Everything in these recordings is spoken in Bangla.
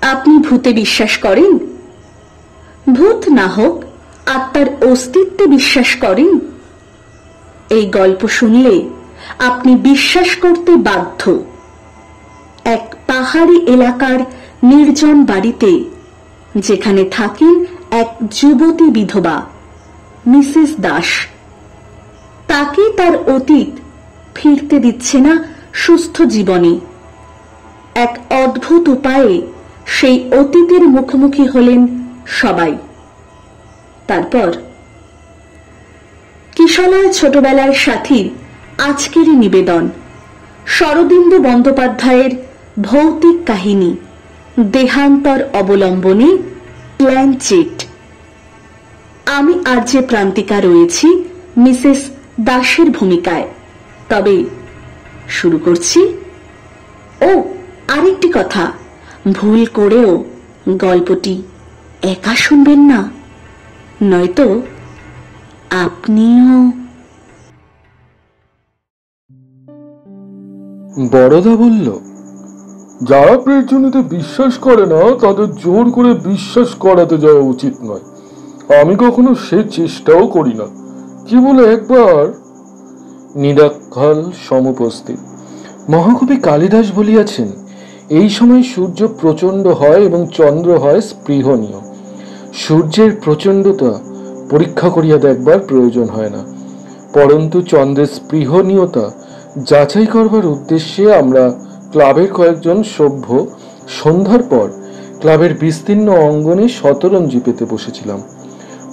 আপনি ভূতে বিশ্বাস করেন? ভূত না হোক আত্মার অস্তিত্বে বিশ্বাস করেন? এই গল্প শুনলে আপনি বিশ্বাস করতে বাধ্য। এক পাহাড়ি এলাকার নির্জন বাড়িতে, যেখানে থাকেন এক যুবতী বিধবা মিসেস দাস, তাকে তার অতীত ফিরতে দিচ্ছে না সুস্থ জীবনে। এক অদ্ভুত উপায়ে সেই অতীতের মুখোমুখি হলেন সবাই। তারপর কিশলয় ছোটবেলার সাথীর আজকের নিবেদন, শরদিন্দু বন্দ্যোপাধ্যায়ের ভৌতিক কাহিনী দেহান্তর অবলম্বনে প্ল্যান চিট। আমি আরজে প্রান্তিকা রয়েছি মিসেস দাসের ভূমিকায়। তবে শুরু করছি। ও আরেকটি কথা, ভুল করেও গল্পটি একা শুনবেন না, নয়তো আপনিও। বড়দা বলল, যারা প্রেরজনীতে বিশ্বাস করে না তাদের জোর করে বিশ্বাস করাতে যাওয়া উচিত নয়। আমি কখনো সে চেষ্টাও করি না। কি বলে একবার নিরাক্ষাল সমুপস্থিত। মহাকবি কালিদাস বলিয়াছেন, এই সময় সূর্য প্রচণ্ড হয় এবং চন্দ্র হয় স্পৃহণীয়। সূর্যের প্রচণ্ডতা পরীক্ষা করিয়া দেখবার প্রয়োজন হয় না, পরন্তু চন্দ্রের স্পৃহণীয়তা যাচাই করবার উদ্দেশ্যে আমরা ক্লাবের কয়েকজন সভ্য সন্ধ্যার পর ক্লাবের বিস্তীর্ণ অঙ্গনে শতরঞ্জি পেতে বসেছিলাম।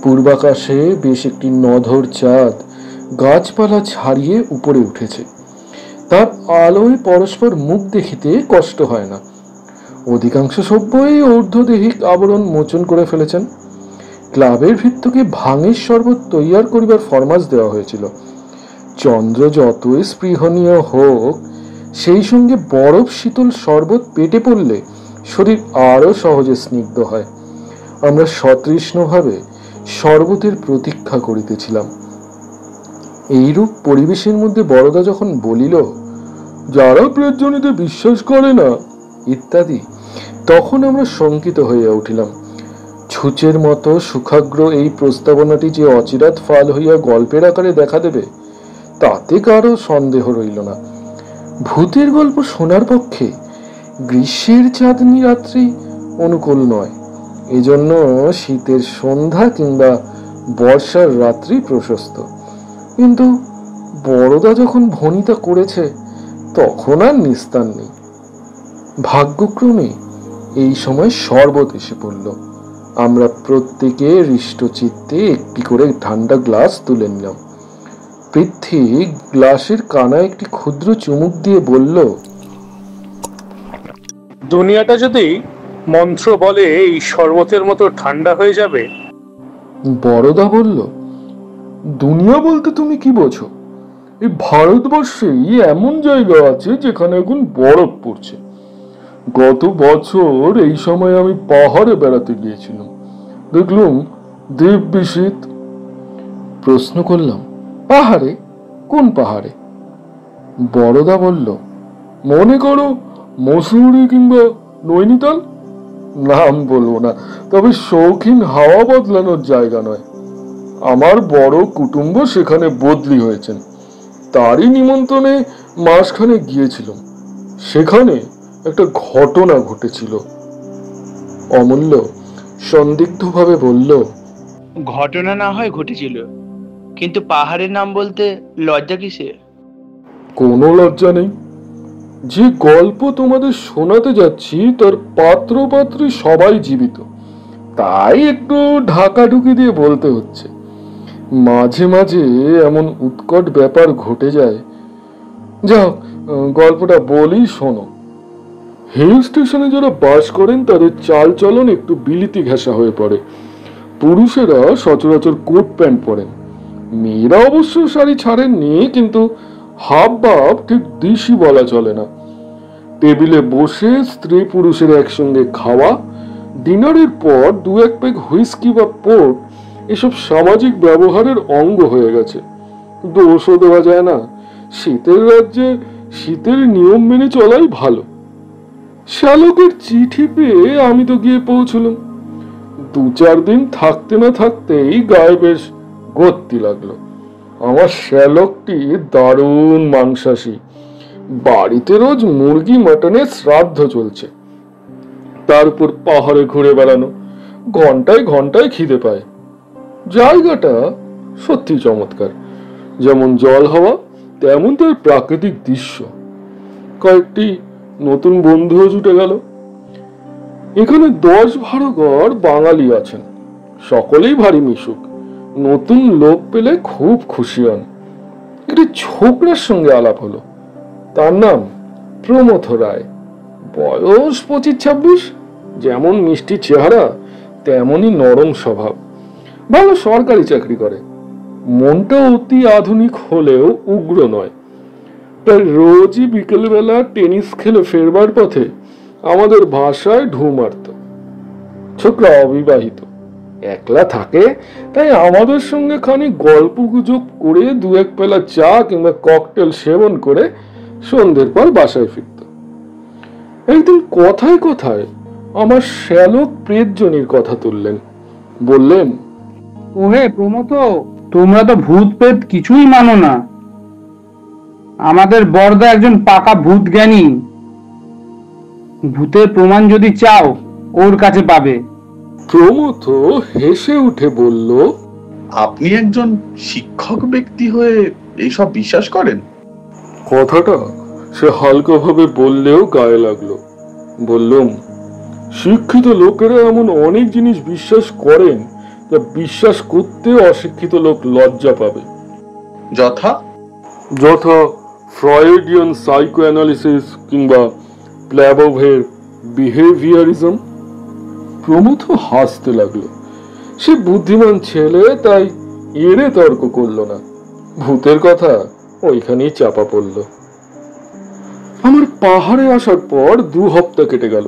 পূর্বাকাশে বেশ একটি নধর চাঁদ গাছপালা ছাড়িয়ে উপরে উঠেছে। তার আলোয় পরস্পর মুখ দেখিতে কষ্ট হয় না। অধিকাংশ সভ্যই ঊর্ধ্বদেহিক আবরণ মোচন করে ফেলেছেন। ক্লাবের ভিত্তকে ভাঙের শরবত তৈয়ার করিবার ফরমাস দেওয়া হয়েছিল। চন্দ্র যতই স্পৃহণীয় হোক, সেই সঙ্গে বরফ শীতল শরবত পেটে পড়লে শরীর আরো সহজে স্নিগ্ধ হয়। আমরা সতৃষ্ণভাবে শরবতের প্রতীক্ষা করিতেছিলাম। এইরূপ পরিবেশের মধ্যে বড়দা যখন বলিল, যারা প্রেরজনীতে বিশ্বাস করে না ইত্যাদি, তখন আমরা শঙ্কিত হইয়া উঠিলাম। ছুঁচের মতো সুখাগ্র এই প্রস্তাবনাটি যে অচিরাত ফাল হইয়া গল্পের আকারে দেখা দেবে, তাতে কারো সন্দেহ রইল না। ভূতের গল্প শোনার পক্ষে গ্রীষ্মের চাঁদনি রাত্রি অনুকূল নয়, এজন্য শীতের সন্ধ্যা কিংবা বর্ষার রাত্রি প্রশস্ত। কিন্তু বড়দা যখন ভণিতা করেছে, তখন আর নিস্তার নেই। ভাগ্যক্রমে এই সময় শরবত এসে পড়ল। আমরা প্রত্যেকে হৃষ্ট চিত্তে একটি করে ঠান্ডা গ্লাস তুলে নিলাম। পৃথ্বী গ্লাসের কানায় একটি ক্ষুদ্র চুমুক দিয়ে বলল, দুনিয়াটা যদি মন্ত্র বলে এই শরবতের মতো ঠান্ডা হয়ে যাবে। বড়দা বলল, দুনিয়া বলতে তুমি কি বোঝো? এই ভারতবর্ষেই এমন জায়গা আছে যেখানে এখন বরফ পড়ছে। গত বছর এই সময় আমি পাহাড়ে বেড়াতে গিয়েছিলাম, দেখলাম দিব্যি শীত। প্রশ্ন করলাম, পাহাড়ে? কোন পাহাড়ে? বড়দা বলল, মনে করো মসুরি কিংবা নৈনিতাল। নাম বলবো না, তবে শৌখিন হাওয়া বদলানোর জায়গা নয়। আমার বড় কুটুম্ব সেখানে বদলি হয়েছেন, তারই নিমন্ত্রণে মাসখানে গিয়েছিলাম। সেখানে একটা ঘটনা ঘটেছিল। অমূল্য সন্দিগ্ধভাবে বলল, ঘটনা না হয় ঘটেছিল, কিন্তু পাহাড়ের নাম বলতে লজ্জা কিসে? কোনো লজ্জা নেই। যে গল্প তোমাদের শোনাতে যাচ্ছি তার পাত্র পাত্রী সবাই জীবিত, তাই একটু ঢাকাঢুকি দিয়ে বলতে হচ্ছে। মাঝে মাঝে এমন উৎকট ব্যাপার ঘটে যায়। যাও, গল্পটা বলি, শোনো। হিল স্টেশনে যারা বাস করেন তাদের চালচলন একটু বিলিতি ঘেঁষা হয়ে পড়ে। পুরুষেরা সচরাচর কোট প্যান্ট পরেন, মেয়েরা অবশ্য শাড়ি ছাড়েননি, কিন্তু হাব ভাব ঠিক দিশি বলা চলে না। টেবিলে বসে স্ত্রী পুরুষের একসঙ্গে খাওয়া, ডিনারের পর দু এক পেগ হুইস্কি বা পোর্ট, এসব সামাজিক ব্যবহারের অঙ্গ হয়ে গেছে। দোষও দেওয়া যায় না। শীতের রাজ্যে শীতের নিয়ম মেনে চলাই ভালো। শ্যালকের চিঠি পেয়ে আমি তো গিয়ে পৌঁছলাম। 2-4 দিন থাকতে না থাকতেই গায়ে বেশ গত্তি লাগলো। আমার শ্যালকটি দারুণ মাংসাশী। বাড়িতে রোজ মুরগি মটনের শ্রাদ্ধ চলছে, তার উপর পাহাড়ে ঘুরে বেড়ানো, ঘন্টায় ঘন্টায় খিদে পায়। জায়গাটা সত্যি চমৎকার, যেমন জল হাওয়া তেমন তার প্রাকৃতিক দৃশ্য। কয়েকটি নতুন বন্ধুও জুটে গেল। এখানে 10-12 ঘর বাঙালি আছেন, সকলেই ভারী মিশুক। নতুন লোক পেলে খুব খুশি হন। একটি ছোকরার সঙ্গে আলাপ হলো, তার নাম প্রমথ রায়। বয়স 25-26, যেমন মিষ্টি চেহারা তেমনই নরম স্বভাব। ভালো সরকারি চাকরি করে। মনটা অতি আধুনিক হলেও উগ্র নয়। তাই রোজই বিকেলবেলা টেনিস খেলে ফেরবার পথে আমাদের ভাষায় ঢু মারত। ছোকরা অবিবাহিত, একলা থাকে, তাই আমাদের সঙ্গে খানিক গল্প গুজব করে 2-1 পেলা চা কিংবা ককটেল সেবন করে সন্ধ্যের পর বাসায় ফিরত। একদিন কথায় কথায় আমার শ্যালক প্রেতজনির কথা তুললেন। বললেন, ওহে প্রমথ, তোমরা তো ভূত প্রেত কিছুই মানো না। আমাদের বরদা একজন পাকা ভূত জ্ঞানী। ভূতের প্রমাণ যদি চাও ওর কাছে পাবে। প্রমথ হেসে উঠে বলল, আপনি একজন শিক্ষক ব্যক্তি হয়ে এইসব বিশ্বাস করেন? কথাটা সে হালকাভাবে বললেও গায়ে লাগলো। বললাম, শিক্ষিত লোকেরা এমন অনেক জিনিস বিশ্বাস করেন যা বিশ্বাস করতে অশিক্ষিত লোক লজ্জা পাবে। যথা যথা ফ্রয়েডিয়ান সাইকো অ্যানালিসিস কিংবা প্ল্যাবোভের বিহেভিয়ারিজম। প্রমথ হাসতে লাগলো। সে বুদ্ধিমান ছেলে, তাই এড়ে তর্ক করলো না। ভূতের কথা ওইখানেই চাপা পড়ল। আমার পাহাড়ে আসার পর 2 হপ্তাহ কেটে গেল।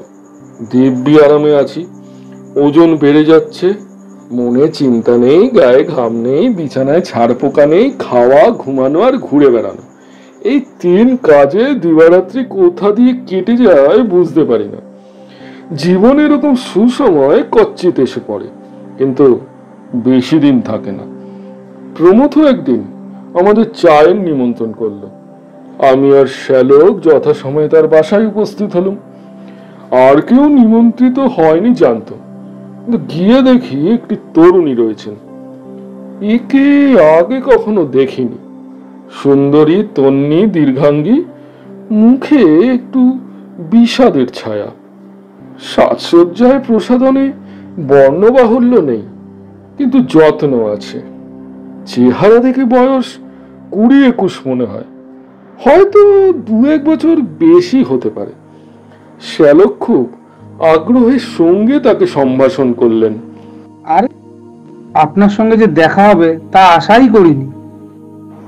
দিব্যি আরামে আছি। ওজন বেড়ে যাচ্ছে, মনে চিন্তা নেই, গায়ে ঘাম নেই, বিছানায় ছাড় পোকা নেই, খাওয়া, ঘুমানো আর ঘুরে বেড়ানো। এই 3 কাজে দিবারাত্রি কোথা দিয়ে কেটে যায় বুঝতে পারি না। জীবন এরকম সুসময় কচ্ছিত এসে পড়ে, কিন্তু বেশি দিন থাকে না। প্রমথ একদিন আমাদের চায়ের নিমন্ত্রণ করলো। আমি আর শ্যালক যথাসময়ে তার বাসায় উপস্থিত হলাম। আর কেউ নিমন্ত্রিত হয়নি জানতো, কিন্তু গিয়ে দেখি একটি তরুণী রয়েছেন। একে আগে কখনো দেখিনি। সুন্দরী, তন্নি, দীর্ঘাঙ্গী, মুখে একটু বিষাদের ছায়া। সাজসজ্জায় প্রসাধনে বর্ণবাহুল্য নেই, কিন্তু যত্ন আছে। চেহারা দেখে বয়স 20-21 মনে হয়, হয়তো 2-1 বছর বেশি হতে পারে। শ্যালক খুব আগ্রহের সঙ্গে তাকে সম্ভাষণ করলেন। আরে আপনার সঙ্গে যে দেখা হবে তা আশাই করিনি।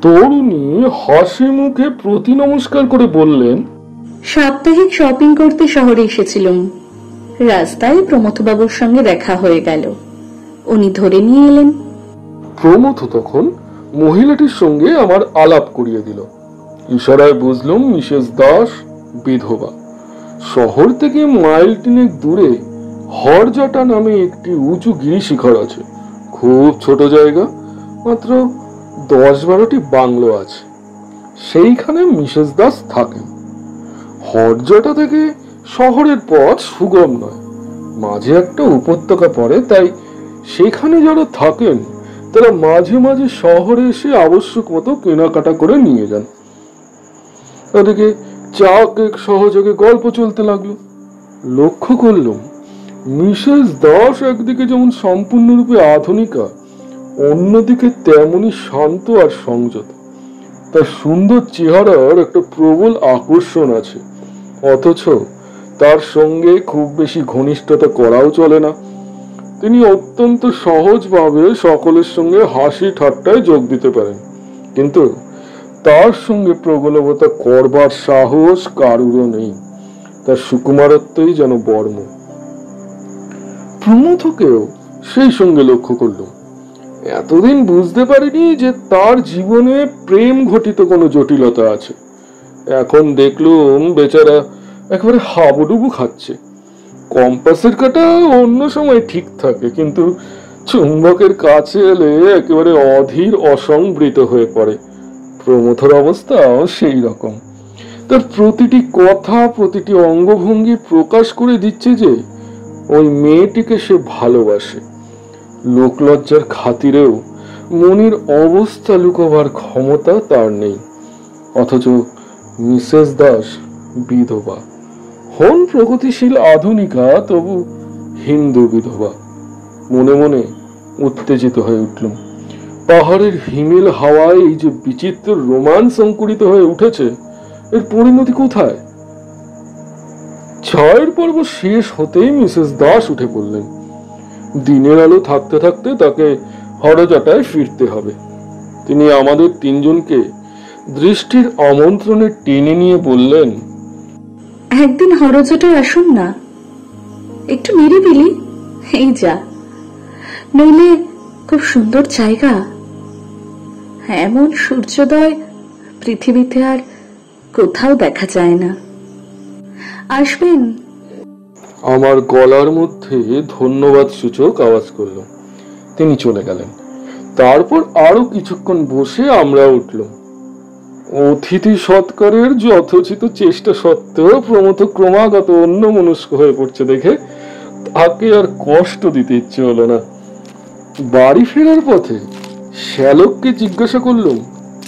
তরুণী হাসি মুখে প্রতি নমস্কার করে বললেন, সাপ্তাহিক শপিং করতে শহরে এসেছিলাম। রাস্তায় প্রমথবাবুর সঙ্গে দেখা হয়ে গেল। উনি ধরে নিয়ে এলেন। প্রমথ তখন মহিলাটির সঙ্গে আমার আলাপ করিয়ে দিল। ইশারায় বুঝলাম মিসেস দাস বিধবা। শহর থেকে মাইল 3 দূরে হরজাটা নামে একটি উঁচু গিরিশিখর আছে। খুব ছোট জায়গা, মাত্র 10-12টি বাংলো আছে। সেইখানে মিসেস দাস থাকেন। হরজাটা থেকে শহরের পথ সুগম নয়, মাঝে একটা উপত্যকা পড়ে, তাই সেখানে যারা থাকেন তারা মাঝে মাঝে শহরে এসে আবশ্যক মতো কেনাকাটা করে নিয়ে যান। ওদিকে চা কেক সহযোগে গল্প চলতে লাগলো। লক্ষ্য করলাম মিসেস দাস একদিকে যেমন সম্পূর্ণরূপে আধুনিকা, অন্যদিকে তেমনি শান্ত আর সংযত। তার সুন্দর চেহারার একটা প্রবল আকর্ষণ আছে, অথচ তার সঙ্গে খুব বেশি ঘনিষ্ঠতা করাও চলে না। তিনি অত্যন্ত সহজভাবে সকলের সঙ্গে হাসি ঠাট্টায় যোগ দিতে পারেন, কিন্তু তার সঙ্গে প্রগলভতা করবার সাহস কারুরও নেই। তার সুকুমারত্বই যেন বর্ম। প্রমথকেও সেই সঙ্গে লক্ষ্য করলাম। এতদিন বুঝতে পারিনি যে তার জীবনে প্রেম ঘটিত কোনো জটিলতা আছে। এখন দেখলুম বেচারা একেবারে হাবুডুবু খাচ্ছে। কম্পাসের কাঁটা অন্য সময় ঠিক থাকে, কিন্তু চুম্বকের কাছে এলে একেবারে অধীর অসংবৃত হয়ে পড়ে। প্রমথর অবস্থাও সেই রকম। তার প্রতিটি কথা, প্রতিটি অঙ্গভঙ্গি প্রকাশ করে দিচ্ছে যে ওই মেয়েটিকে সে ভালোবাসে। লোকলজ্জার খাতিরেও মনির অবস্থা লুকোবার ক্ষমতা তার নেই। অথচ মিসেস দাস বিধবা, হন প্রগতিশীল আধুনিকা, তবু হিন্দু বিধবা। মনে মনে উত্তেজিত হয়ে উঠলুম। পাহাড়ের হিমেল হাওয়ায় এই যে বিচিত্র রোমান্স অঙ্কুরিত হয়ে উঠেছে, এর পরিণতি কোথায়? চায়ের পর্ব শেষ হতেই মিসেস দাস উঠে পড়লেন। দিনের আলো থাকতে থাকতে তাকে হরজাটায় ফিরতে হবে। তিনি আমাদের তিনজনকে দৃষ্টির আমন্ত্রণে টেনে নিয়ে বললেন, একদিন হরজটায় আসুন না, একটু নিরিবিলি, এই যা, নইলে খুব সুন্দর জায়গা। এমন সূর্যোদয় পৃথিবীতে আর কোথাও দেখা যায় না। আসবেন। আমার গলার মধ্যে ধন্যবাদ সূচক আওয়াজ করল। তিনি চলে গেলেন। তারপর আরো কিছুক্ষণ বসে আমরা উঠলাম। অতিথি সৎকারের যথোচিত চেষ্টা সত্ত্বেও প্রমথ ক্রমাগত অন্যমনস্ক হয়ে পড়ছে দেখে তাকে আর কষ্ট দিতে ইচ্ছে হলো না। বাড়ি ফেরার পথে শ্যালককে জিজ্ঞাসা করলাম,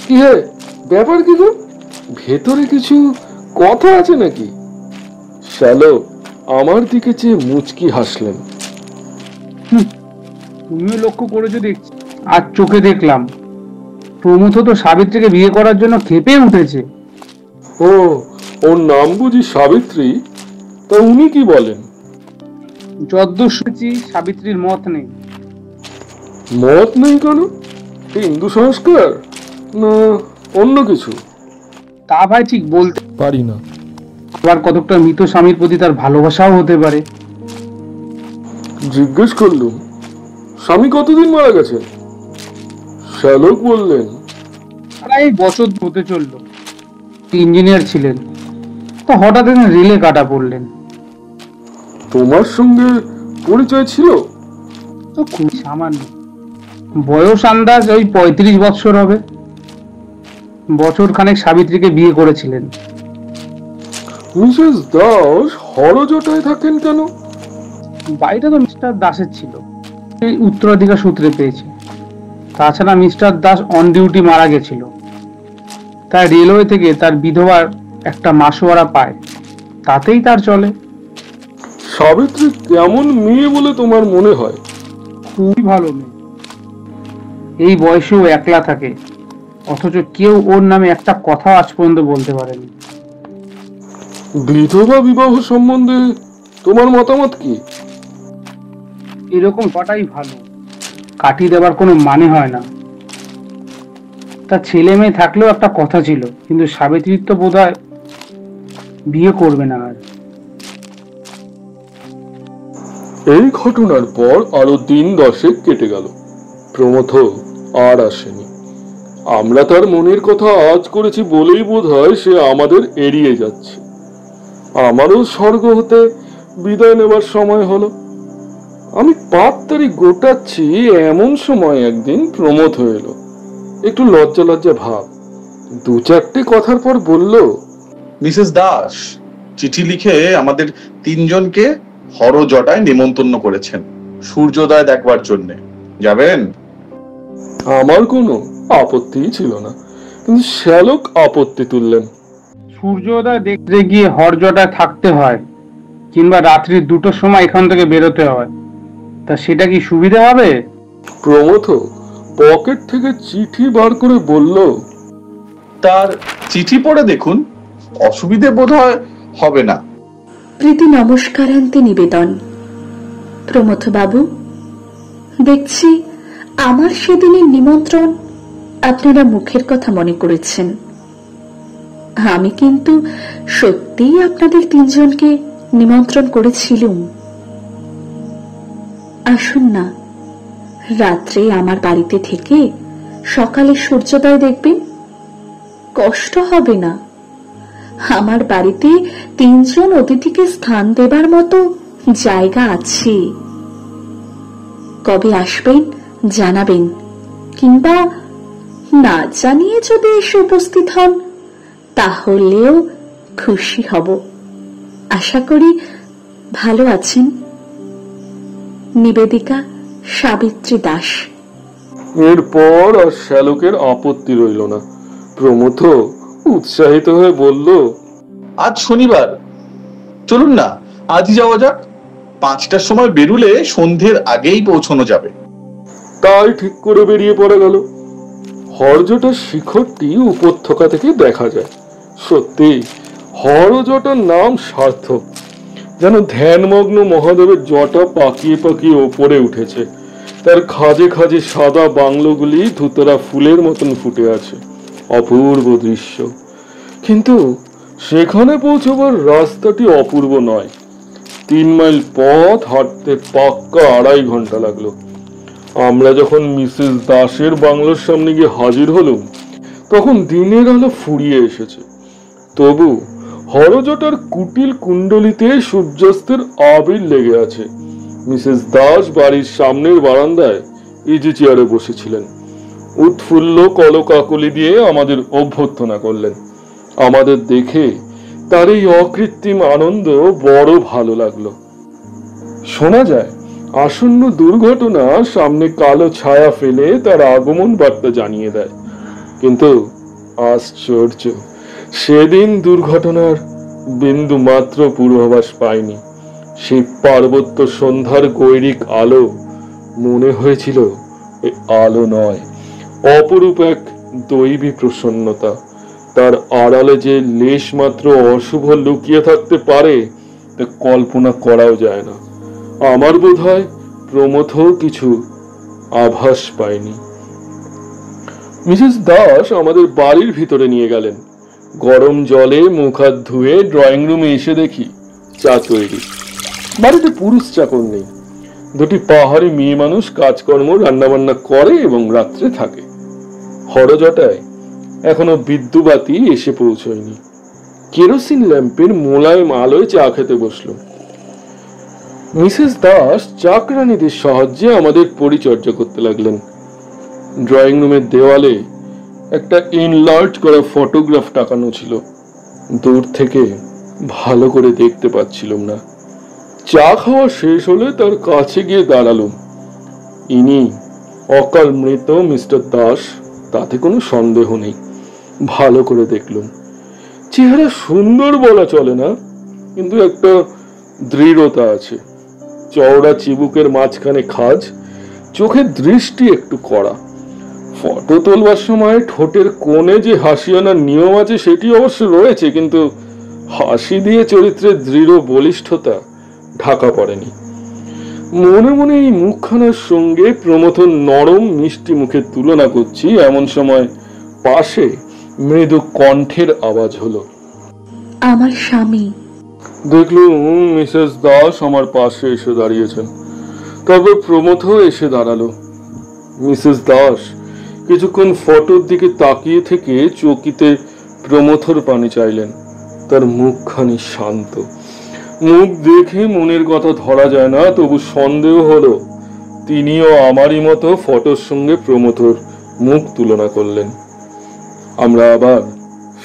কি হে, ব্যাপার কি গো? ভেতরে কিছু কথা আছে নাকি? শ্যালক আমার দিকে চেয়ে মুচকি হাসলেন। তুমিও লক্ষ্য করেছো দেখছি। আর চোখে দেখলাম প্রমথ তো সাবিত্রীকে বিয়ে করার জন্য ক্ষেপে উঠেছে। ও, ওর নাম বুঝি সাবিত্রী? তা উনি কি বলেন? যদ্দূর শুনেছি সাবিত্রীর মত নেই। মত নেই কেন? হিন্দু সংস্কার না অন্য কিছু? তা ভাই ঠিক বলতে পারি না। আবার কতকটা মৃত স্বামীর প্রতি তার ভালোবাসাও হতে পারে। জিজ্ঞেস করলুম, স্বামী কতদিন মারা গেছেন? শ্যালক বললেন, প্রায় বছর হতে চললো। ইঞ্জিনিয়ার ছিলেন, তা হঠাৎ রেলে কাটা পড়লেন। তোমার সঙ্গে পরিচয় ছিল? তো খুব সামান্য, বয়স আন্দাজ ওই 35 বৎসর হবে। বছর খানেক সাবিত্রীকে বিয়ে করেছিলেন। মিসেস দাস হরজটায় থাকেন কেন? বাড়িটা তো মিস্টার দাসের ছিল, এই উত্তরাধিকার সূত্রে পেয়েছে। তাছাড়া মিস্টার দাস অন ডিউটি মারা গেছিল, তাই রেলওয়ে থেকে তার বিধবার একটা মাসোয়ারা পায়, তাতেই তার চলে। সাবিত্রী কেমন মেয়ে বলে তোমার মনে হয়? খুবই ভালো মেয়ে। এই বয়সেও একলা থাকে, অথচ কেউ ওর নামে একটা কথা আজ পর্যন্ত বলতে পারেনি। বিধবা বিবাহ সম্বন্ধে তোমার মতামত কি? এরকম কটাই ভালো, কাটিয়ে দেবার কোনো মানে হয় না। তার ছেলে মেয়ে থাকলেও একটা কথা ছিল, কিন্তু সাবিত্রীর তো বোধহয় বিয়ে করবে না আর। এই ঘটনার পর আরো দিন 10 কেটে গেল। প্রমথ আর আসেনি। আমরা তার মনের কথা আজ করেছি বলেই বোধ হয় সে আমাদের এড়িয়ে যাচ্ছে। আমারও স্বর্গ হতে বিদায় নেবার সময় হলো। আমি পাত্তারি গোটাচ্ছি, এমন সময় একদিন প্রমথ এলো। একটু লজ্জা লজ্জা ভাব। 2-4টে কথার পর বলল, মিসেস দাস চিঠি লিখে আমাদের তিনজনকে হরজটায় নিমন্ত্রণ করেছেন সূর্যোদয় দেখবার জন্য। যাবেন? আমার কোনো আপত্তি ছিল না, কিন্তু শ্যালক আপত্তি তুললেন। সূর্যোদয় দেখতে গিয়ে হরজটায় থাকতে হয়, কিংবা রাত্রি 2টোর সময় এখান থেকে বেরোতে হয়, তা সেটা কি সুবিধা হবে? প্রমথ পকেট থেকে চিঠি বার করে বলল, তার চিঠি পড়ে দেখুন, অসুবিধে বোধহয় হবে না। প্রীতি নমস্কারান্তে নিবেদন। প্রমথ বাবু, দেখছি আমার সেদিনের নিমন্ত্রণ আপনারা মুখের কথা মনে করেছেন। আমি কিন্তু সত্যিই আপনাদের তিনজনকে নিমন্ত্রণ করেছিলুম। আসুন না, রাত্রে আমার বাড়িতে থেকে সকালে সূর্যোদয় দেখবেন, কষ্ট হবে না। আমার বাড়িতে 3 জন অতিথিকে স্থান দেবার মতো জায়গা আছে। কবে আসবেন জানাবেন, কিংবা না জানিয়ে যদি এসে উপস্থিত হন তাহলেও খুশি হব। আশা করি ভালো আছেন। নিবেদিকা সাবিত্রী দাস। এরপর আর শ্যালকের আপত্তি রইল না। প্রমথ উৎসাহিত হয়ে বলল, আজ শনিবার, চলুন না আজই যাওয়া যাক। 5টার সময় বেরুলে সন্ধ্যের আগেই পৌঁছানো যাবে। তাই ঠিক করে বেরিয়ে পড়ে গেল। হরজটার শিখরটি উপত্যকা থেকে দেখা যায়। সত্যি হরজটার নাম সার্থক, যেন ধ্যানমগ্ন মহাদেবের জটা পাকিয়ে পাকিয়ে ওপরে উঠেছে। তার খাজে খাজে সাদা বাংলোগুলি ধুতরা ফুলের মতন ফুটে আছে। অপূর্ব দৃশ্য। কিন্তু সেখানে পৌঁছবার রাস্তাটি অপূর্ব নয়। 3 মাইল পথ হাঁটতে পাক্কা 2.5 ঘন্টা লাগলো। আমরা যখন মিসেস দাসের বাংলোর সামনে গিয়ে হাজির হলাম তখন দিনের আলো ফুরিয়ে এসেছে। তবু হরজটার কুটিল কুণ্ডলিতে সূর্যাস্তের আবির লেগে আছে। মিসেস দাস বাড়ির সামনের বারান্দায় ইজি চেয়ারে বসেছিলেন। উৎফুল্ল কলকাকলি দিয়ে আমাদের অভ্যর্থনা করলেন। আমাদের দেখে তার এই অকৃত্রিম আনন্দ বড় ভালো লাগলো। শোনা যায় আসন্ন দুর্ঘটনা সামনে কালো ছায়া ফেলে তার আগমন বার্তা জানিয়ে দেয়। কিন্তু আশ্চর্য, সেদিন দুর্ঘটনার বিন্দু মাত্র পূর্বাভাস পায়নি। সেই পার্বত্য সন্ধ্যার গৈরিক আলো মনে হয়েছিল এই আলো নয়, অপরূপ এক দৈবী প্রসন্নতা। তার আড়ালে যে লেশ মাত্র অশুভ লুকিয়ে থাকতে পারে তা কল্পনা করাও যায় না। আমার বোধ হয় প্রমথ কিছু আভাস পায়নি। মিসেস দাস আমাদের বাড়ির ভিতরে নিয়ে গেলেন। গরম জলে মুখ হাত ধুয়ে ড্রয়িং রুমে এসে দেখি চা তৈরি। বাড়িতে পুরুষ চাকর নেই। 2টি পাহাড়ি মেয়ে মানুষ কাজকর্ম রান্নাবান্না করে এবং রাত্রে থাকে। হরজটায় এখনো বিদ্যুবাতি এসে পৌঁছয়নি। কেরোসিন ল্যাম্পের মোলায়েম আলোয় চা খেতে বসল। মিসেস দাস চাকরানীদের সাহায্যে আমাদের পরিচর্যা করতে লাগলেন। ড্রয়িং রুমের দেওয়ালে একটা ইনলার্জ করা ফটোগ্রাফ টাকানো ছিল। দূর থেকে ভালো করে দেখতে পাচ্ছিলাম না। চা খাওয়া শেষ হলে তার কাছে গিয়ে দাঁড়ালুম। ইনি অকাল মৃত মিস্টার দাস, তাতে কোনো সন্দেহ নেই। ভালো করে দেখলুম। চেহারা সুন্দর বলা চলে না, কিন্তু একটা দৃঢ়তা আছে। চওড়া চিবুকের মাঝখানে খাজ, চোখের দৃষ্টি একটু কড়া। ফটো তোলবার সময় ঠোঁটের কোণে যে হাসি আনার নিয়ম আছে সেটি অবশ্য রয়েছে, কিন্তু হাসি দিয়ে চরিত্রের দৃঢ় বলিষ্ঠতা ঢাকা পড়েনি। মনে মনে এই মুখখানার সঙ্গে প্রমথ নরম মিষ্টি মুখের তুলনা করছি, এমন সময় পাশে মৃদু কণ্ঠের আওয়াজ হলো। আমার স্বামী। দেখলুম মিসেস দাস আমার পাশে এসে দাঁড়িয়েছেন। তারপর প্রমথ এসে দাঁড়ালো। মিসেস দাস কিছুক্ষণ ফটোর দিকে তাকিয়ে থেকে চকিতে প্রমথর পানি চাইলেন। তার মুখখানি শান্ত। মুখ দেখে মনের কথা ধরা যায় না, তবু সন্দেহ হলো তিনিও আমারই মতো ফটোর সঙ্গে প্রমথর মুখ তুলনা করলেন। আমরা আবার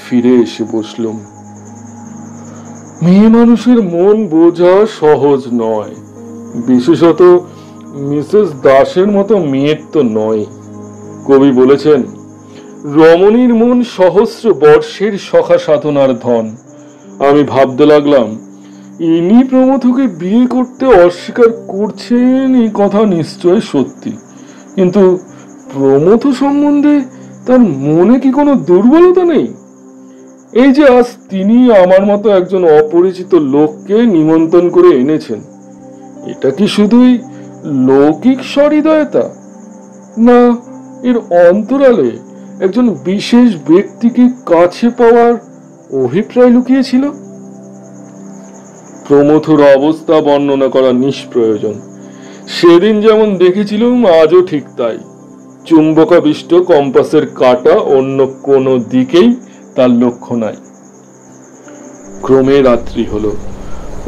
ফিরে এসে বসলুম। মেয়ে মানুষের মন বোঝা সহজ নয়, বিশেষত মিসেস দাসের মতো মেয়ের তো নয়। কবি বলেছেন, রমণীর মন সহস্র বর্ষের সখা সাধনার ধন। আমি ভাবতে লাগলাম, ইনি প্রমথকে বিয়ে করতে অস্বীকার করছেন এই কথা নিশ্চয় সত্যি, কিন্তু প্রমথ সম্বন্ধে তার মনে কি কোনো দুর্বলতা নেই? এই যে আজ তিনি আমার মতো একজন অপরিচিত লোককে নিমন্ত্রণ করে এনেছেন, এটা কি শুধুই লৌকিক সহৃদয়তা, না এর অন্তরালে একজন বিশেষ ব্যক্তিকে কাছে পাওয়ার অভিপ্রায় লুকিয়েছিল? প্রমথর অবস্থা বর্ণনা করা নিষ্প্রয়োজন। সেদিন যেমন দেখেছিলাম আজও ঠিক তাই। চুম্বকাবিষ্ট কম্পাসের কাঁটা অন্য কোনো দিকেই তার লক্ষ্য নাই। ক্রমে রাত্রি হলো।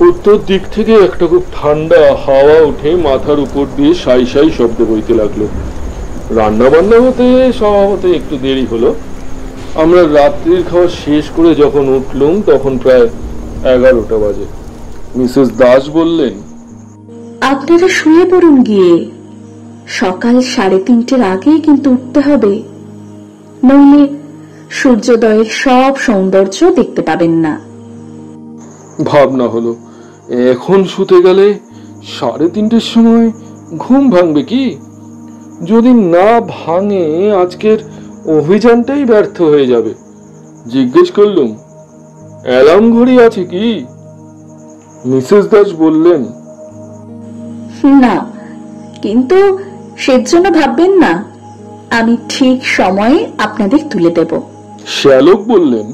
উত্তর দিক থেকে একটা খুব ঠান্ডা হাওয়া উঠে মাথার উপর দিয়ে সাই সাই শব্দ বইতে লাগলো। রান্না বান্না হতে স্বভাবত একটু দেরি হলো। আমরা রাত্রির খাওয়া শেষ করে যখন উঠলুম তখন প্রায় 11টা বাজে। মিসেস দাস বললেন, আপনারা শুয়ে পড়ুন গিয়ে, সকাল 3:30-র আগেই কিন্তু উঠতে হবে, নইলে সূর্যোদয়ের সব সৌন্দর্য দেখতে পাবেন না। ভাবনা হলো এখন শুতে গেলে 3:30-র সময় ঘুম ভাঙবে কি? যদি না ভাঙে আজকের অভিযানটাই ব্যর্থ হয়ে যাবে। জিজ্ঞেস করলুম, অ্যালার্ম ঘড়ি আছে কি? মিসেস দাস বললেন, না, কিন্তু সেজন্য ভাববেন না, আমি ঠিক সময়ে আপনাদের তুলে দেব। শ্যালক বললেন,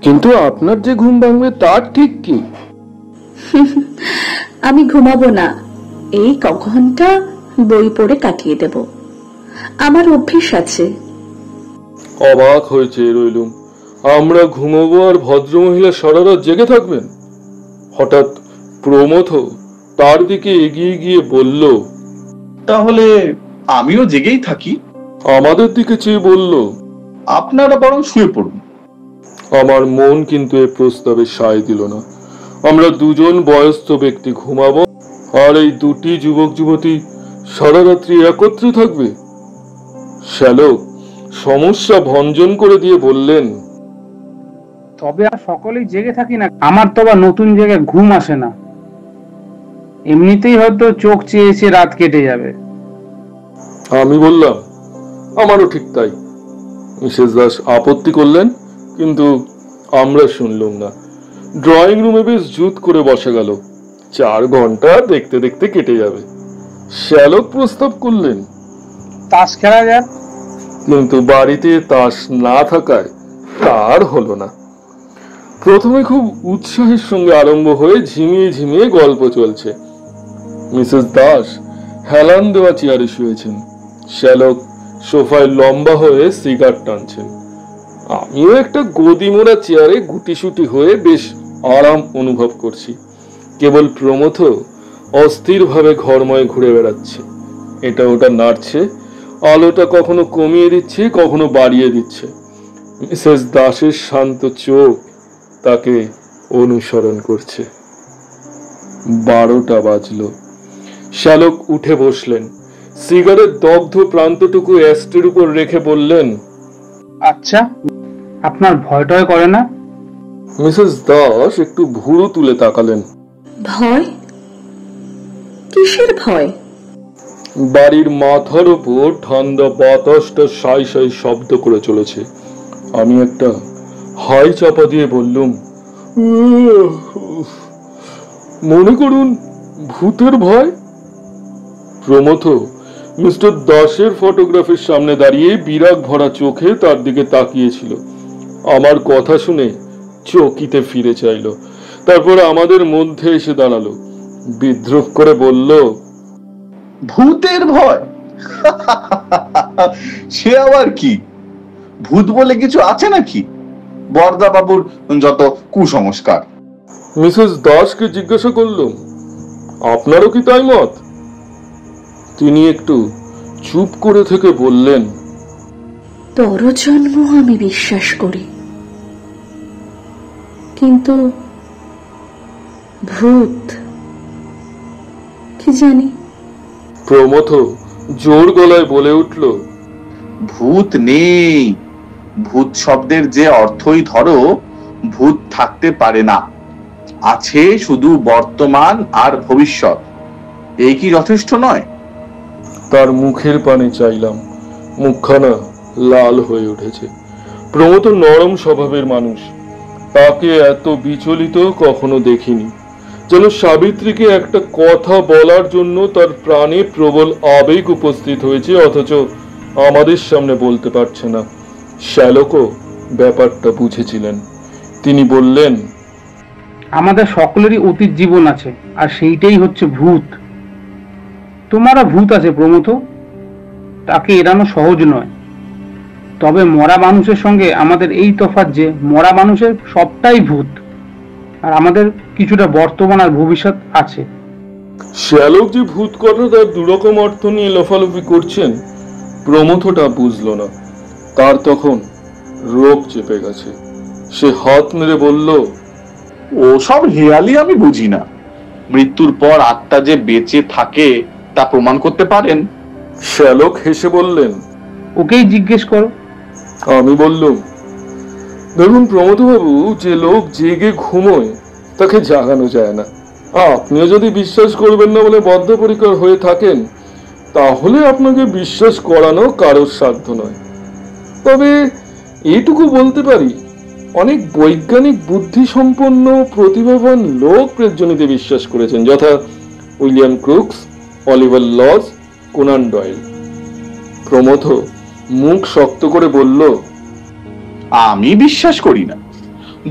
কিন্তু আপনার যে ঘুম ভাঙবে তার ঠিক কি? আমি ঘুমাবো না, এই ঘন্টা বই পড়ে কাটিয়ে দেব, আমার অভ্যেস আছে। অবাক হয়েছে রইলুম। আমরা ঘুমাবো আর ভদ্রমহিলা সারা রাত জেগে থাকবেন? হঠাৎ প্রমথ তার দিকে এগিয়ে গিয়ে বলল, তাহলে আমিও জেগেই থাকি। আমাদের দিকে চেয়ে বলল, আপনারা বরং শুয়ে পড়ুন। আমার মন কিন্তু এ প্রস্তাবে সায় দিল না। আমরা দুজন বয়স্ক ব্যক্তি ঘুমাবো আর এই দুটি যুবক যুবতী সারা রাত্রি একত্রে থাকবে? শ্যালক সমস্যা ভঞ্জন করে দিয়ে বললেন, তবে আর সকলেই জেগে থাকি না, আমার তো আবার নতুন জায়গায় ঘুম আসে না। এমনিতেই হয়তো চোখ চেয়েছে রাত কেটে যাবে। আমি বললাম, আমারও ঠিক তাই। মিসেস দাস আপত্তি করলেন, কিন্তু আমরা শুনলুম না। ড্রয়িং রুমে বেশ জুত করে বসা গেল। 4 ঘন্টা দেখতে দেখতে কেটে যাবে। শ্যালক প্রস্তাব করলেন, তাস খেলা যাক। কিন্তু বাড়িতে তাস না থাকায় তার হলো না। প্রথমে খুব উৎসাহের সঙ্গে আরম্ভ হয়ে ঝিমিয়ে ঝিমিয়ে গল্প চলছে। মিসেস দাস হেলান দেওয়া চেয়ারে শুয়েছেন, শ্যালক সোফায় লম্বা হয়ে সিগারেট টানছেন। আমিও একটা গদি মোড়া চেয়ারে গুটিসুটি হয়ে বেশ আরাম অনুভব করছি। কেবল প্রমথ অস্থিরভাবে ঘরময় ঘুরে বেড়াচ্ছে, এটা ওটা নাড়ছে, আলোটা কখনো কমিয়ে দিচ্ছে, কখনো বাড়িয়ে দিচ্ছে। মিসেস দাসের শান্ত চোখ তাকে অনুসরণ করছে। 12টা বাজলো। শ্যালক উঠে বসলেন, সিগারেট দগ্ধ প্রান্তটুকু অ্যাস্টের উপর রেখে বললেন, আচ্ছা, আপনার ভয় টয় করে না? মিসেস দাস একটু ভুরু তুলে তাকালেন। ভয়? কিসের ভয়? বাড়ির মাথার উপর ঠান্ডা বাতাসটা সাই সাই শব্দ করে চলেছে। আমি একটা হাই চাপা দিয়ে বললুম, মনে করুন ভূতের ভয়। প্রমথ মিস্টার দাসের ফটোগ্রাফের সামনে দাঁড়িয়ে বিরাগ ভরা চোখে তার দিকে তাকিয়েছিল। আমার কথা শুনে চকিতে ফিরে চাইল, তারপর আমাদের মধ্যে এসে দাঁড়ালো, বিদ্রুপ করে বলল, ভূতের ভয়? সে আবার কি? ভূত বলে কিছু আছে নাকি? বরদা বাবুর যত কুসংস্কার। মিসেস দাসকে জিজ্ঞাসা করলুম, আপনারও কি তাই মত? তিনি একটু চুপ করে থেকে বললেন, পরজন্ম আমি বিশ্বাস করি, কিন্তু ভূত কি জানি। প্রমথ জোর গলায় বলে উঠল, ভূত নেই। ভূত শব্দের যে অর্থই ধরো, ভূত থাকতে পারে না। আছে শুধু বর্তমান আর ভবিষ্যৎ। এই কি যথেষ্ট নয়? তার মুখের পানে চাইলাম, মুখখানা লাল হয়ে উঠেছে। প্রমথ নরম স্বভাবের মানুষ, তাকে এত বিচলিত কখনো দেখিনি। যেন সাবিত্রীকে একটা কথা বলার জন্য তার প্রাণে প্রবল আবেগ উপস্থিত হয়েছে, অথচ আমাদের সামনে বলতে পারছে না। শ্যালকও ব্যাপারটা বুঝেছিলেন। তিনি বললেন, আমাদের সকলেরই অতীত জীবন আছে, আর সেইটাই হচ্ছে ভূত। তোমারা ভূত আছে প্রমথ, তাকে এড়ানো সহজ নয়। তবে মরা মানুষের সঙ্গে আমাদের এই তফাৎ যে মরা মানুষের সবটাই ভূত, আর আমাদের কিছুটা বর্তমান আর ভবিষ্যৎ আছে। শ্যালক যে ভূত কথা তার দুরকম অর্থ নিয়ে লাফালাফি করছেন, প্রমথটা বুঝলো না। তার তখন রোগ চেপে গেছে। সে হাত মেরে বলল, ওসব হেয়ালি আমি বুঝি না। মৃত্যুর পর আত্মা যে বেঁচে থাকে তা প্রমাণ করতে পারেন? শ্যালক হেসে বললেন, ওকেই জিজ্ঞেস করো। আমি বললুম, দেখুন প্রমথবাবু, যে লোক জেগে ঘুমোয় তাকে জাগানো যায় না। আপনিও যদি বিশ্বাস করবেন না বলে বদ্ধপরিকর হয়ে থাকেন, তাহলে আপনাকে বিশ্বাস করানো কারোর সাধ্য নয়। তবে এটুকু বলতে পারি, অনেক বৈজ্ঞানিক বুদ্ধি সম্পন্ন প্রতিভাবান লোক প্রেতজনিতে বিশ্বাস করেছেন, যথা William Crookes, Oliver Lodge, Conan Doyle. Pramatha মুখ শক্ত করে বলল, আমি বিশ্বাস করি না।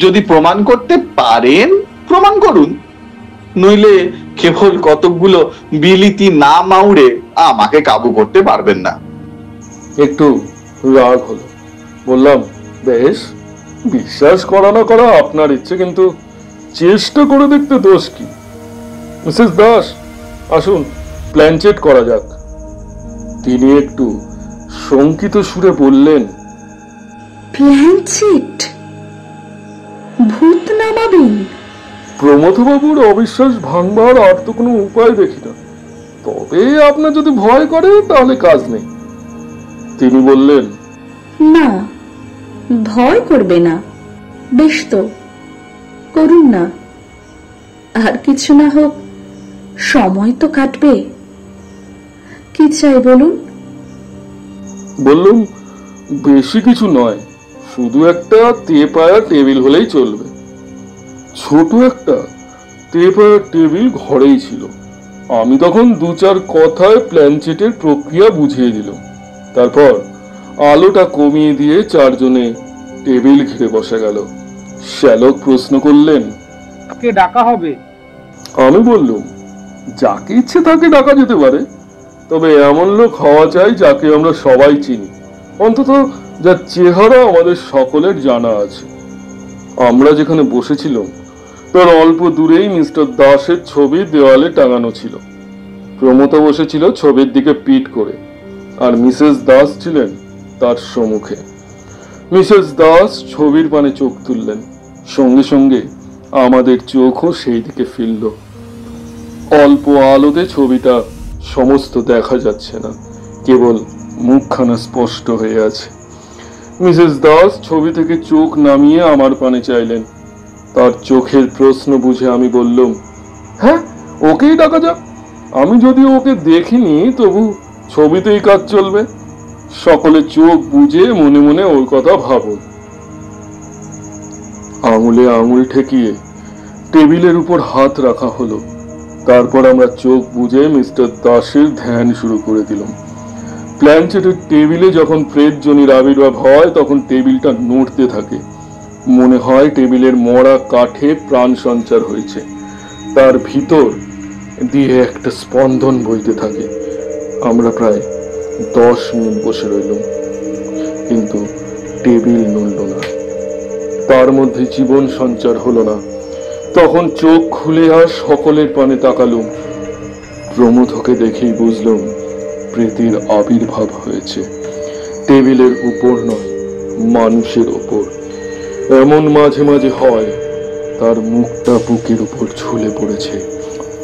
যদি প্রমাণ করতে পারেন প্রমাণ করুন, নইলে কেবল কতকগুলো বিলিতি না মাউড়ে আমাকে কাবু করতে পারবেন না। একটু রাগ হলো। বললাম, বেশ, বিশ্বাস করা না করা আপনার ইচ্ছে, কিন্তু চেষ্টা করে দেখতে দোষ কি? মিসেস দাস, আসুন প্ল্যানচেট করা যাক। তিনি একটু শঙ্কিত সুরে বললেন, প্ল্যানচেট? ভূত নামাবেন? প্রমথবাবুর অবিশ্বাস ভাঙবার আর তো কোনো উপায় দেখি না। তবে আপনার যদি ভয় করে তাহলে কাজ নেই। তিনি বললেন, না, ভয় করবে না। বেশ তো, করুন না। আর কিছু না হোক, সময় তো কাটবে। কি চাই বলুন? বললুম, বেশি কিছু নয়, শুধু একটা তেপায়া টেবিল হলেই চলবে। ছোট একটা তেপায়া টেবিল ঘরেই ছিল। আমি তখন দু চার কথায় প্ল্যানচেটের প্রক্রিয়া বুঝিয়ে দিলাম। তারপর আলোটা কমিয়ে দিয়ে চারজনে টেবিল ঘিরে বসা গেল। শ্যালক প্রশ্ন করলেন, কে ডাকা হবে? আমি বললুম, যাকে ইচ্ছে তাকে ডাকা যেতে পারে, তবে এমন লোক হওয়া চাই যাকে আমরা সবাই চিনি, অন্তত যার চেহারা আমাদের সকলের জানা আছে। আমরা যেখানে বসেছিলাম তার অল্প দূরেই মিস্টার দাসের ছবি দেওয়ালে টাঙানো ছিল। প্রমথ বসেছিল ছবির দিকে পিঠ করে, আর মিসেস দাস ছিলেন তার সম্মুখে। মিসেস দাস ছবির পানে চোখ তুললেন, সঙ্গে সঙ্গে আমাদের চোখও সেই দিকে ফিরল। অল্প আলোতে ছবিটা সমস্ত দেখা যাচ্ছে না, কেবল মুখখানা স্পষ্ট হয়ে আছে। মিসেস দাস ছবি থেকে চোখ নামিয়ে আমার পানে চাইলেন। তার চোখের প্রশ্ন বুঝে আমি বললাম, হ্যাঁ, ওকেই ডাকা যাক। আমি যদিও ওকে দেখিনি, তবু ছবিতেই কাজ চলবে। সকলে চোখ বুজে মনে মনে ওর কথা ভাবুন। আঙুলে আঙুল ঠেকিয়ে টেবিলের উপর হাত রাখা হলো। তারপর আমরা চোখ বুজে মিস্টার দাসের ধ্যান শুরু করে দিলাম। প্ল্যানচেটের টেবিলে যখন প্রেতজনির আবির্ভাব হয় তখন টেবিলটা নড়তে থাকে। মনে হয় টেবিলের মরা কাঠে প্রাণ সঞ্চার হয়েছে। তার ভিতর দিয়ে একটা স্পন্দন বইতে থাকে। আমরা প্রায় 10 মিনিট বসে রইলাম, কিন্তু টেবিল নড়ল না। তার মধ্যে জীবন সঞ্চার হলো না। তখন চোখ খুলে আর সকলের পানে তাকালুম। প্রমথকে দেখেই বুঝলাম প্রেতের আবির্ভাব হয়েছে। টেবিলের উপর নয়, মানুষের ওপর। এমন মাঝে মাঝে হয়, তার মুখটা বুকের উপর ঝুলে পড়েছে,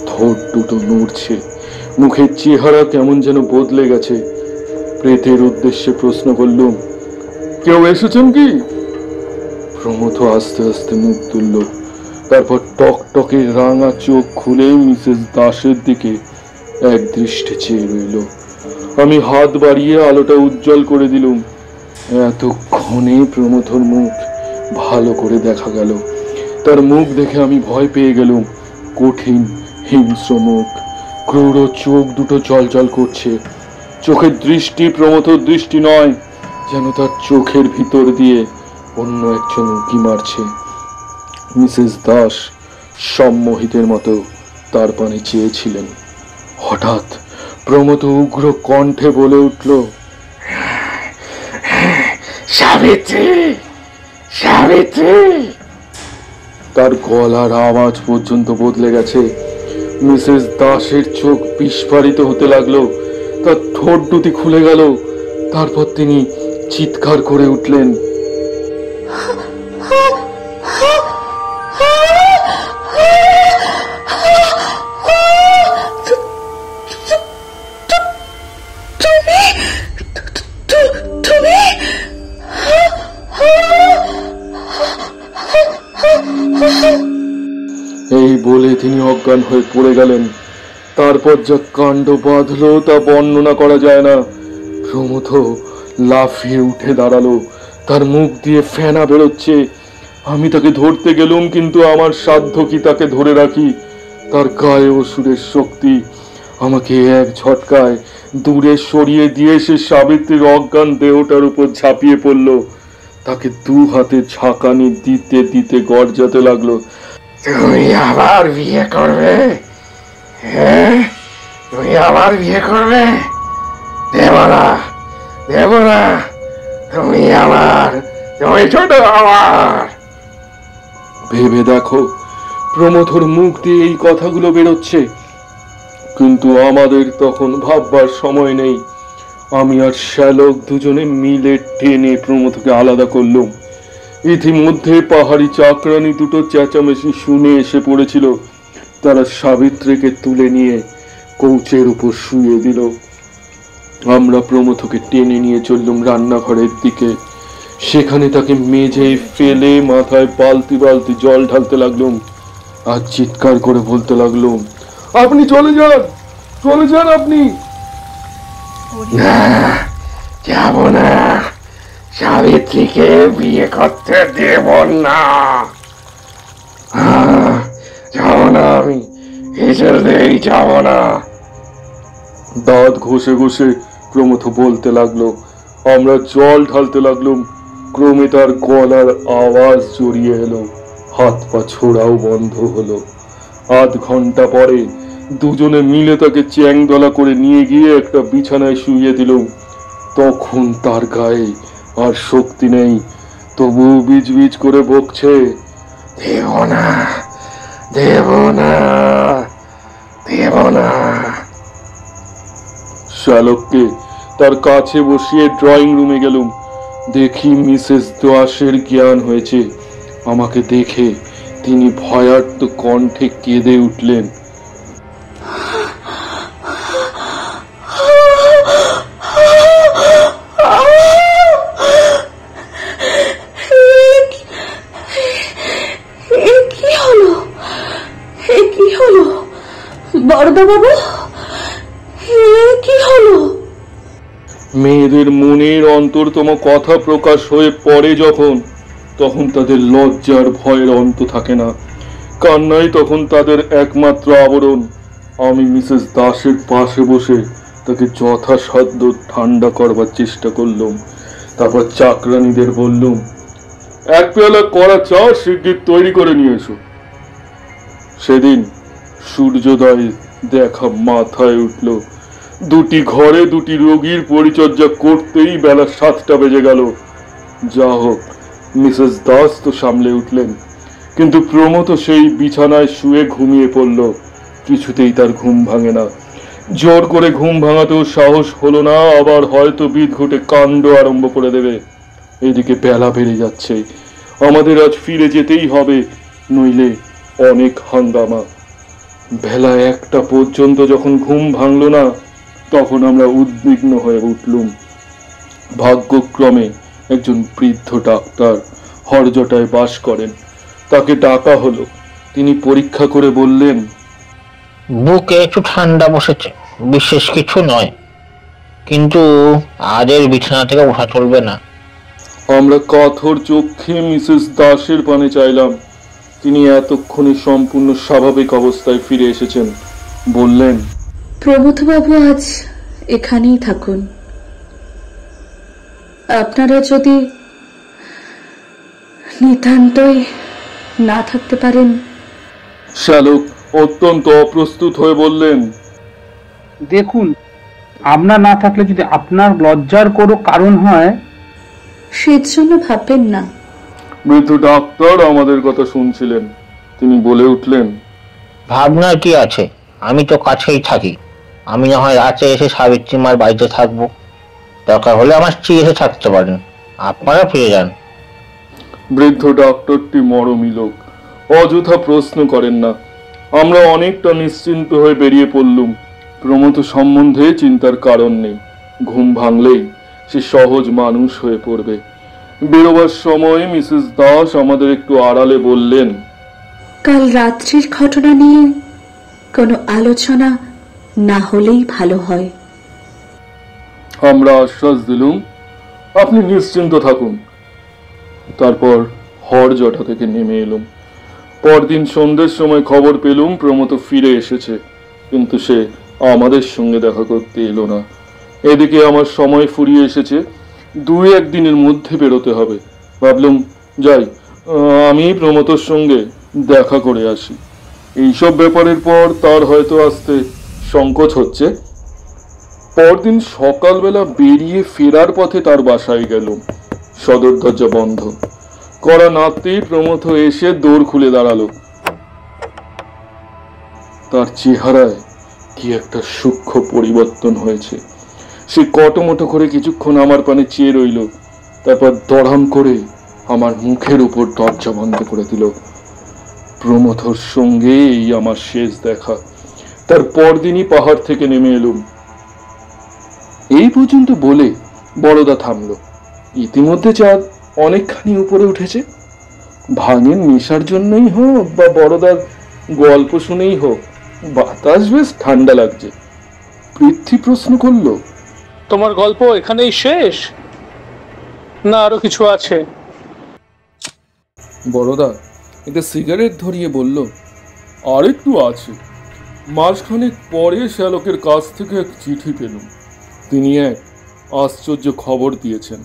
ঠোঁট দুটো নড়ছে, মুখের চেহারা কেমন যেন বদলে গেছে। প্রেতের উদ্দেশ্যে প্রশ্ন করলুম, কেউ এসেছেন কি? প্রমথ আস্তে আস্তে মুখ তুলল। তারপর টকটকে রাঙা চোখ খুলে মিসেস দাসের দিকে এক দৃষ্টে চেয়ে রইল। আমি হাত বাড়িয়ে আলোটা উজ্জ্বল করে দিলুম। এতক্ষণে প্রমথর মুখ ভালো করে দেখা গেল। তার মুখ দেখে আমি ভয় পেয়ে গেলুম। কঠিন হিংস্র মুখ, ক্রূর চোখ দুটো জলজল করছে। চোখের দৃষ্টি প্রমথর দৃষ্টি নয়, যেন তার চোখের ভিতর দিয়ে অন্য একজন উঁকি মারছে। মিসেস দাস সম্মোহিতের মতো তার পানে চেয়েছিলেন। হঠাৎ প্রমথ উগ্র কণ্ঠে বলে উঠল, সাবিত্রী, সাবিত্রী। তার গলার আওয়াজ পর্যন্ত বদলে গেছে। মিসেস দাসের চোখ বিস্ফারিত হতে লাগলো, তার ঠোঁট দুটি খুলে গেল। তারপর তিনি চিৎকার করে উঠলেন, এই বলে তিনি অজ্ঞান হয়ে পড়ে গেলেন। তারপর যা কাণ্ড বাঁধলো তা বর্ণনা করা যায় না। প্রমথ লাফিয়ে উঠে দাঁড়ালো, তার মুখ দিয়ে ফেনা বেরোচ্ছে। আমি তাকে ধরতে গেলুম, কিন্তু আমার সাধ্য কি তাকে ধরে রাখি। তার গায়ে অসুরের শক্তি। আমাকে এক ঝটকায় দূরে সরিয়ে দিয়ে সে সাবিত্রীর অজ্ঞান দেহটার উপর ঝাঁপিয়ে পড়ল। তাকে দু হাতে ঝাঁকানি দিতে দিতে গর্জাতে লাগলো, তুমি আবার বিয়ে করবে? হ্যাঁ, তুমি আবার বিয়ে করবে? দেব না, দেব না, তুমি আমার, তুমি ছোট আমার। ভেবে দেখো, প্রমথর মুখ দিয়ে এই কথাগুলো বেরোচ্ছে, কিন্তু আমাদের তখন ভাববার সময় নেই। আমি আর শ্যালক দুজনে মিলে টেনে প্রমথকে আলাদা করলুম। ইতিমধ্যে পাহাড়ি চাকরানি দুটো চেঁচামেচি শুনে এসে পড়েছিল। তারা সাবিত্রীকে তুলে নিয়ে কৌচের উপর শুয়ে দিল। আমরা প্রমথকে টেনে নিয়ে চললুম রান্নাঘরের দিকে। সেখানে তাকে মেঝেয় ফেলে মাথায় বালতি বালতি জল ঢালতে লাগলুম আর চিৎকার করে বলতে লাগলুম, আপনি চলে যান, চলে যান আপনি। না, যাব না, সাবিত্রীকে বিয়ে করতে দেব না। যাব না, আমি কিছুতেই যাব না। দাঁত ঘষে ঘষে প্রমথ বলতে লাগলো। আমরা জল ঢালতে লাগলুম। ক্রমে তার গলার আওয়াজ জড়িয়ে এলো, হাত পা ছোড়াও বন্ধ হলো। আধ ঘন্টা পরে দুজনে মিলে তাকে চ্যাংদলা করে নিয়ে গিয়ে একটা বিছানায় শুইয়ে দিল। তখন তার গায়ে আর শক্তি নেই, তবু বিজ বিজ করে বকছে, দেব না, দেব না, দেব না। শ্যালককে তার কাছে বসিয়ে ড্রয়িং রুমে গেলুম। দেখি মিসেস দাসের জ্ঞান হয়েছে। আমাকে দেখে তিনি ভয়ার্ত কণ্ঠে কেঁদে উঠলেন। বরদা বাবু, কি হলো? মেয়েদের মনের অন্তরতম কথা প্রকাশ হয়ে পড়ে যখন, তখন তাদের লজ্জার ভয়ের অন্ত থাকে না। কান্নাই তখন তাদের একমাত্র আবরণ। আমি মিসেস দাসের পাশে বসে তাকে যথাসাধ্য ঠান্ডা করবার চেষ্টা করলুম। তারপর চাকরানীদের বললুম, এক পেয়ালা কড়া চা শিগগির তৈরি করে নিয়ে এসো। সেদিন সূর্যোদয় দেখা মাথায় উঠল। দুটি ঘরে দুটি রোগীর পরিচর্যা করতেই বেলা 7টা বেজে গেল। যা হোক, মিসেস দাস তো সামলে উঠলেন, কিন্তু প্রমথ সেই বিছানায় শুয়ে ঘুমিয়ে পড়ল। কিছুতেই তার ঘুম ভাঙে না। জোর করে ঘুম ভাঙাতেও সাহস হলো না, আবার হয়তো বিদ ঘটে কাণ্ড আরম্ভ করে দেবে। এদিকে বেলা বেড়ে যাচ্ছে, আমাদের আজ ফিরে যেতেই হবে, নইলে অনেক হাঙ্গামা। বেলা 1টা পর্যন্ত যখন ঘুম ভাঙল না, তখন আমরা উদ্বিগ্ন হয়ে উঠলুম। ভাগ্যক্রমে একজন বৃদ্ধ ডাক্তার হরজটায় বাস করেন। তাকে ডাকা হলো। তিনি পরীক্ষা করে বললেন, বুকে একটু ঠান্ডা বসেছে, বিশেষ কিছু নয়, কিন্তু আজের বিছানা থেকে ওঠা চলবে না। আমরা কাথর চোখে মিসেস দাসের পানে চাইলাম। তিনি এতক্ষণে সম্পূর্ণ স্বাভাবিক অবস্থায় ফিরে এসেছেন। বললেন, প্রমথবাবু আজ এখানেই থাকুন। আপনারা যদি নিতান্তই না থাকতে পারেন। শ্যালক অত্যন্ত অপ্রস্তুত হয়ে বললেন, দেখুন, আপনার না থাকলে যদি আপনার লজ্জার কোনো কারণ হয়, সেজন্য ভাববেন না। বৃদ্ধ ডাক্তার আমাদের কথা শুনছিলেন। তিনি বলে উঠলেন, ভাবনার কি আছে, আমি তো কাছেই থাকি। আমি না হয় রাতে এসে সাবিত্রী মার বাড়িতে থাকবো, দরকার হলে আমার স্ত্রী এসে থাকতে পারেন, আপনারা ফিরে যান। বৃদ্ধ ডাক্তারটি মরমী লোক, অযথা প্রশ্ন করেন না। আমরা অনেকটা নিশ্চিন্ত হয়ে বেরিয়ে পড়লুম। প্রমথ সম্বন্ধে চিন্তার কারণ নেই, ঘুম ভাঙলেই সে সহজ মানুষ হয়ে পড়বে। বেরোবার সময় মিসেস দাস আমাদের একটু আড়ালে বললেন, কাল রাত্রির ঘটনা নিয়ে কোনো আলোচনা না হলেই ভালো হয়। আমরা আশ্বাস দিলুম, আপনি নিশ্চিন্ত থাকুন। তারপর হরজটা থেকে নেমে এলুম। পরদিন সন্ধ্যের সময় খবর পেলুম প্রমথ ফিরে এসেছে, কিন্তু সে আমাদের সঙ্গে দেখা করতে এলো না। এদিকে আমার সময় ফুরিয়ে এসেছে, 2-1 দিনের মধ্যে বেরোতে হবে। ভাবলুম যাই, আমি প্রমথর সঙ্গে দেখা করে আসি। এইসব ব্যাপারের পর তার হয়তো আসতে সংকোচ হচ্ছে। পরদিন সকালবেলা বেরিয়ে ফেরার পথে তার বাসায় গেলুম। সদর দরজা বন্ধ। কড়া নাড়তেই প্রমথ এসে দৌড় খুলে দাঁড়ালো। তার চেহারায় কি একটা সূক্ষ্ম পরিবর্তন হয়েছে। সে কটমটো করে কিছুক্ষণ আমার পানে চেয়ে রইল, তারপর দড়াম করে আমার মুখের উপর দরজা বন্ধ করে দিল। প্রমথর সঙ্গে এই আমার শেষ দেখা। তার পরদিনই পাহাড় থেকে নেমে এলুম। এই পর্যন্ত বলে বড়দা থামল। ইতিমধ্যে চাঁদ অনেকখানি উপরে উঠেছে। ভাঙের নেশার জন্যই হোক বা বড়দার গল্প শুনেই হোক, বাতাস বেশ ঠান্ডা লাগছে। পৃথ্বী প্রশ্ন করল, তোমার গল্প এখানেই শেষ না আরো কিছু আছে? বড়দা একটা সিগারেট ধরিয়ে বলল, আর একটু আছে। মাসখানেক পরে শ্যালকের কাছ থেকে এক চিঠি পেলুম। তিনি এক আশ্চর্য খবর দিয়েছেন।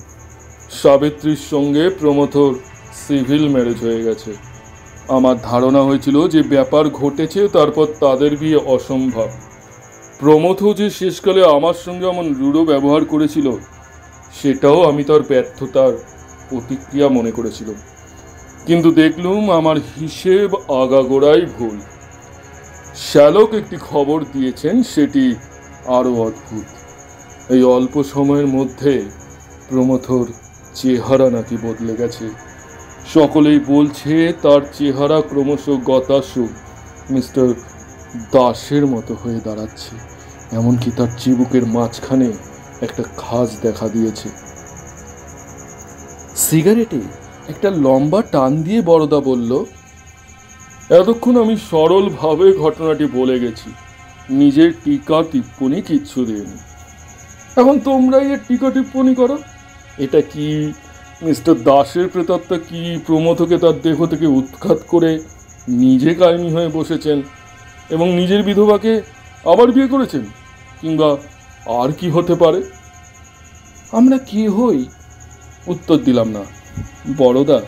সাবিত্রীর সঙ্গে প্রমথর সিভিল ম্যারেজ হয়ে গেছে। আমার ধারণা হয়েছিল যে ব্যাপার ঘটেছে, তারপর তাদের বিয়ে অসম্ভব। প্রমথ যে শেষকালে আমার সঙ্গে এমন রূঢ় ব্যবহার করেছিল, সেটাও আমি তার ব্যর্থতার প্রতিক্রিয়া মনে করেছিলাম। কিন্তু দেখলুম আমার হিসেব আগাগোড়াই ভুল। শ্যালক একটি খবর দিয়েছেন, সেটি আরো অদ্ভুত। এই অল্প সময়ের মধ্যে প্রমথর চেহারা নাকি বদলে গেছে। সকলেই বলছে তার চেহারা ক্রমশ গতাসু মিস্টার দাসের মতো হয়ে দাঁড়াচ্ছে। এমনকি তার চিবুকের মাঝখানে একটা খাজ দেখা দিয়েছে। সিগারেটে একটা লম্বা টান দিয়ে বড়দা বলল, এতক্ষণ আমি সরলভাবে ঘটনাটি বলে গেছি, নিজের টিকা টিপ্পনি কিচ্ছু দিইনি। এখন তোমরাই এর টিকা টিপ্পনি করো। এটা কি মিস্টার দাসের প্রেতাত্মা কি প্রমথকে তার দেহ থেকে উৎখাত করে নিজে কাহিনী হয়ে বসেছেন এবং নিজের বিধবাকে আবার বিয়ে করেছেন? কিংবা আর কি হতে পারে? আমরা কি হই? উত্তর দিলাম না। বড়দা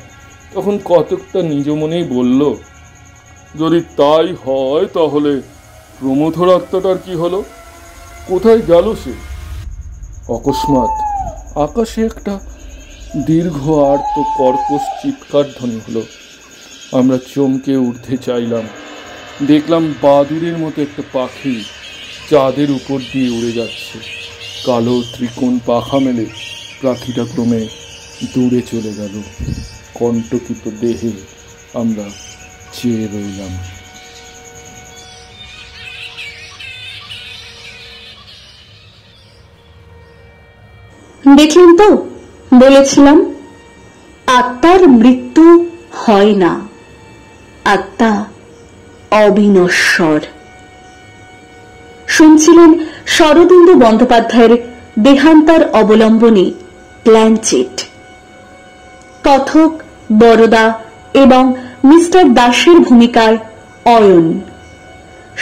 তখন কতকটা নিজ মনেই বলল, যদি তাই হয় তাহলে প্রমথর আত্মাটার কি হলো? কোথায় গেল সে? অকস্মাৎ আকাশে একটা দীর্ঘ আর্ত কর্কশ চিৎকার ধ্বনি হলো। আমরা চমকে উঠতে চাইলাম। দেখলাম বাদুড়ের মতো একটা পাখি চাঁদের উপর দিয়ে উড়ে যাচ্ছে। কালো ত্রিকোণ পাখা মেলে পাখিটা ক্রমে দূরে চলে গেল। কণ্টকিত দেহে আমরা চেয়ে রইলাম। দেখলেন তো, বলেছিলাম আত্মার মৃত্যু হয় না, আত্মা অবিনশ্বর। শুনছিলেন শরদিন্দু বন্দ্যোপাধ্যায়ের দেহান্তার অবলম্বনে প্ল্যানচেট। কথক বরদা এবং মিস্টার দাসের ভূমিকায় অয়ন,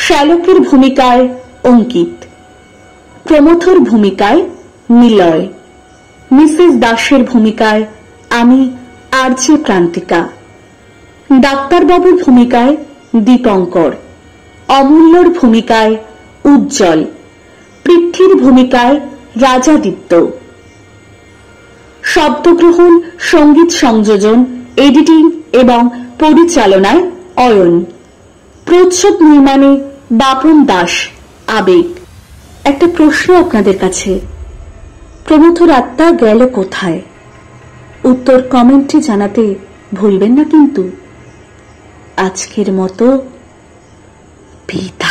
শ্যালকের ভূমিকায় অঙ্কিত, প্রমথর ভূমিকায় নিলয়, মিসেস দাসের ভূমিকায় আমি আরজে প্রান্তিকা, ডাক্তারবাবুর ভূমিকায় দীপঙ্কর, অমূল্যর ভূমিকায় উজ্জ্বল, পৃথ্বীর ভূমিকায় রাজাদিত্য। শব্দগ্রহণ, সঙ্গীত সংযোজন, এডিটিং এবং পরিচালনায় অয়ন, প্রচ্ছদ নির্মাণে বাপন দাস, আবেগ। একটা প্রশ্ন আপনাদের কাছে, প্রমথর আত্মা গেল কোথায়? উত্তর কমেন্টে জানাতে ভুলবেন না কিন্তু। আজকের মতো বিদায়।